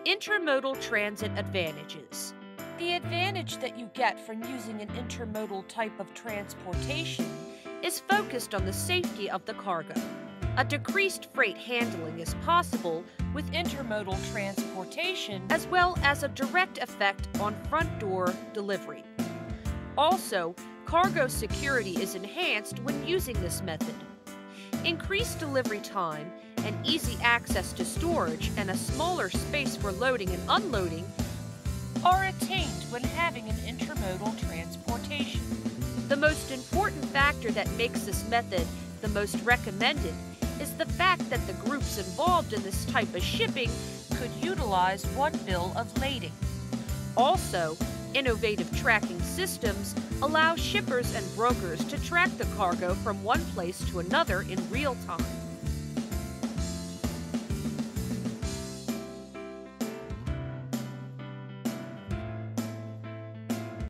Intermodal transit advantages. The advantage that you get from using an intermodal type of transportation is focused on the safety of the cargo. A decreased freight handling is possible with intermodal transportation, as well as a direct effect on front door delivery. Also, cargo security is enhanced when using this method. Increased delivery time and easy access to storage and a smaller space for loading and unloading are attained when having an intermodal transportation. The most important factor that makes this method the most recommended is the fact that the groups involved in this type of shipping could utilize one bill of lading. Also, innovative tracking systems allow shippers and brokers to track the cargo from one place to another in real time.